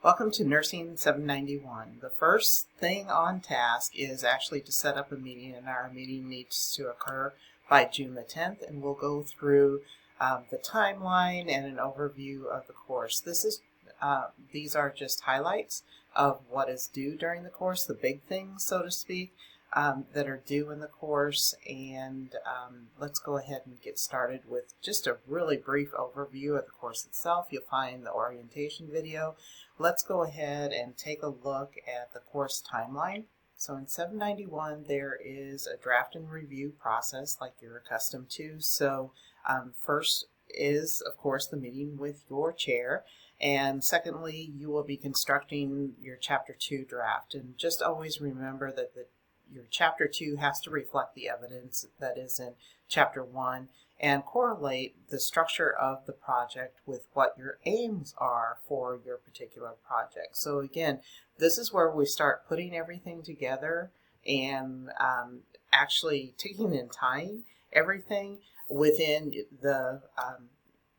Welcome to Nursing 791. The first thing on task is actually to set up a meeting, and our meeting needs to occur by June the 10th, and we'll go through the timeline and an overview of the course. These are just highlights of what is due during the course, the big things, so to speak, that are due in the course, and let's go ahead and get started with just a really brief overview of the course itself. You'll find the orientation video. Let's go ahead and take a look at the course timeline. So in 791, there is a draft and review process like you're accustomed to. So first is, of course, the meeting with your chair. And secondly, you will be constructing your Chapter 2 draft. And just always remember that your Chapter 2 has to reflect the evidence that is in Chapter 1 and correlate the structure of the project with what your aims are for your particular project. So again, this is where we start putting everything together and actually ticking and tying everything within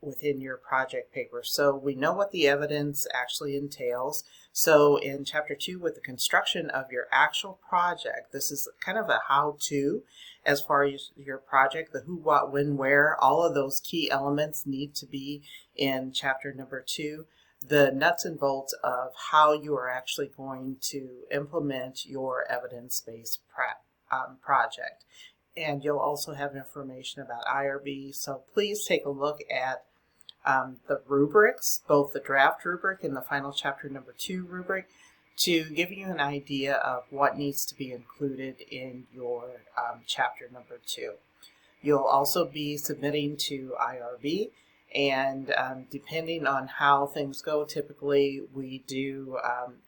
within your project paper. So we know what the evidence actually entails. So in Chapter 2, with the construction of your actual project, this is kind of a how-to as far as your project, the who, what, when, where, all of those key elements need to be in Chapter number 2. The nuts and bolts of how you are actually going to implement your evidence-based project. And you'll also have information about IRB, so please take a look at the rubrics, both the draft rubric and the final Chapter number 2 rubric, to give you an idea of what needs to be included in your Chapter number 2. You'll also be submitting to IRB, and depending on how things go, typically we do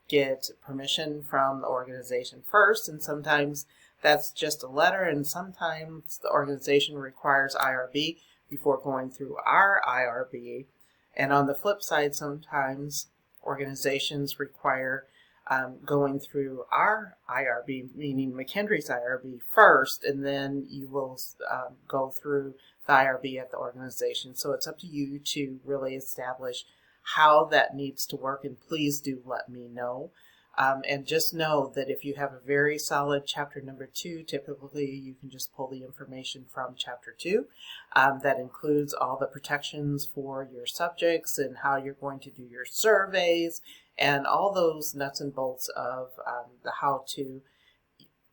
get permission from the organization first, and sometimes that's just a letter, and sometimes the organization requires IRB before going through our IRB. And on the flip side, sometimes organizations require going through our IRB, meaning McKendree's IRB first, and then you will go through the IRB at the organization. So it's up to you to really establish how that needs to work, and please do let me know. And just know that if you have a very solid Chapter number 2, typically you can just pull the information from Chapter 2. That includes all the protections for your subjects and how you're going to do your surveys and all those nuts and bolts of the how-to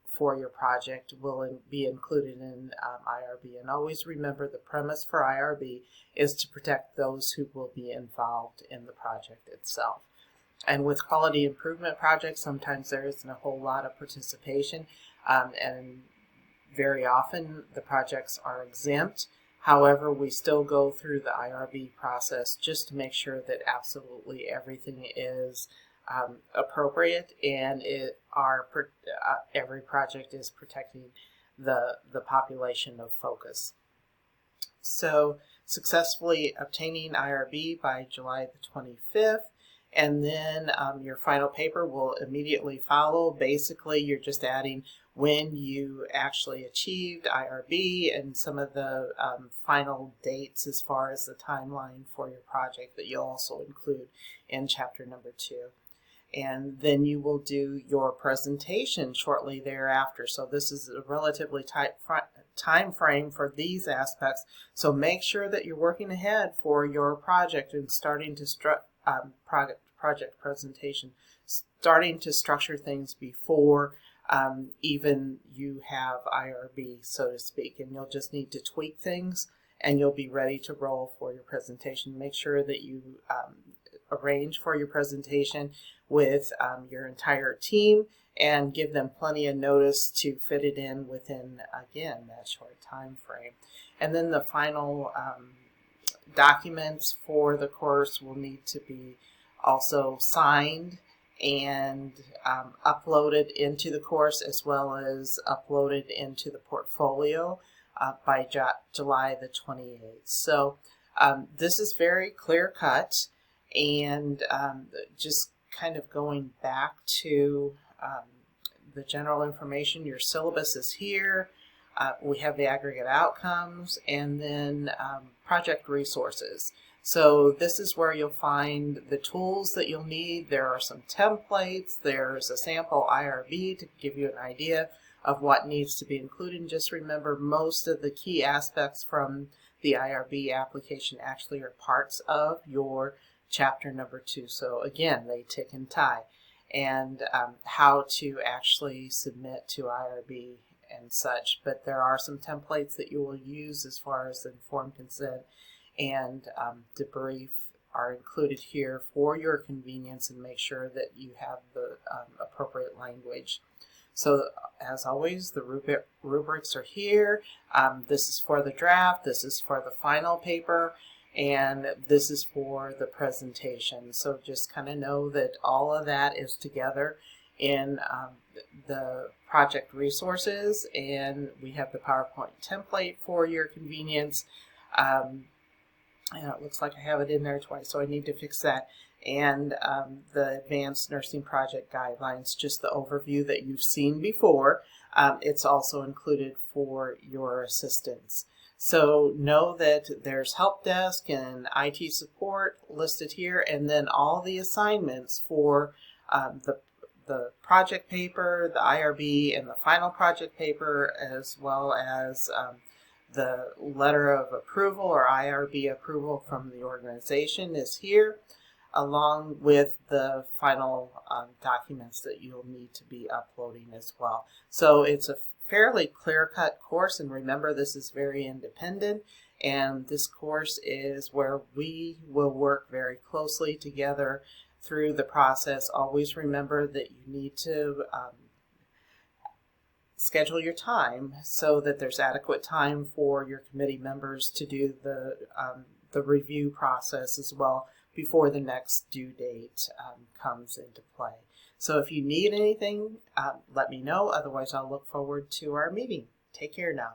for your project will be included in IRB. And always remember, the premise for IRB is to protect those who will be involved in the project itself. And with quality improvement projects, sometimes there isn't a whole lot of participation, and very often the projects are exempt. However, we still go through the IRB process just to make sure that absolutely everything is appropriate and every project is protecting the population of focus. So successfully obtaining IRB by July the 25th. And then your final paper will immediately follow. Basically, you're just adding when you actually achieved IRB and some of the final dates as far as the timeline for your project that you'll also include in Chapter number 2. And then you will do your presentation shortly thereafter. So this is a relatively tight time frame for these aspects. So make sure that you're working ahead for your project and starting to project presentation, starting to structure things before even you have IRB, so to speak. And you'll just need to tweak things and you'll be ready to roll for your presentation. Make sure that you arrange for your presentation with your entire team and give them plenty of notice to fit it in within, again, that short time frame. And then the final documents for the course will need to be also signed and uploaded into the course, as well as uploaded into the portfolio by July the 28th. So this is very clear cut, and just kind of going back to the general information, your syllabus is here. We have the aggregate outcomes, and then project resources. So this is where you'll find the tools that you'll need. There are some templates. There's a sample IRB to give you an idea of what needs to be included. And just remember, most of the key aspects from the IRB application actually are parts of your chapter number 2. So again, they tick and tie. And how to actually submit to IRB and such. But there are some templates that you will use as far as informed consent and debrief are included here for your convenience, and make sure that you have the appropriate language. So as always, the rubrics are here. This is for the draft, this is for the final paper, and this is for the presentation. So just kind of know that all of that is together in the project resources, and we have the PowerPoint template for your convenience. And it looks like I have it in there twice, so I need to fix that. And the Advanced Nursing Project Guidelines, just the overview that you've seen before. It's also included for your assistants. So know that there's help desk and IT support listed here, and then all the assignments for the project paper, the IRB, and the final project paper, as well as the letter of approval or IRB approval from the organization is here, along with the final documents that you'll need to be uploading as well. So it's a fairly clear-cut course, and remember, this is very independent, and this course is where we will work very closely together through the process. Always remember that you need to schedule your time so that there's adequate time for your committee members to do the review process as well before the next due date comes into play. So if you need anything, let me know. Otherwise, I'll look forward to our meeting. Take care now.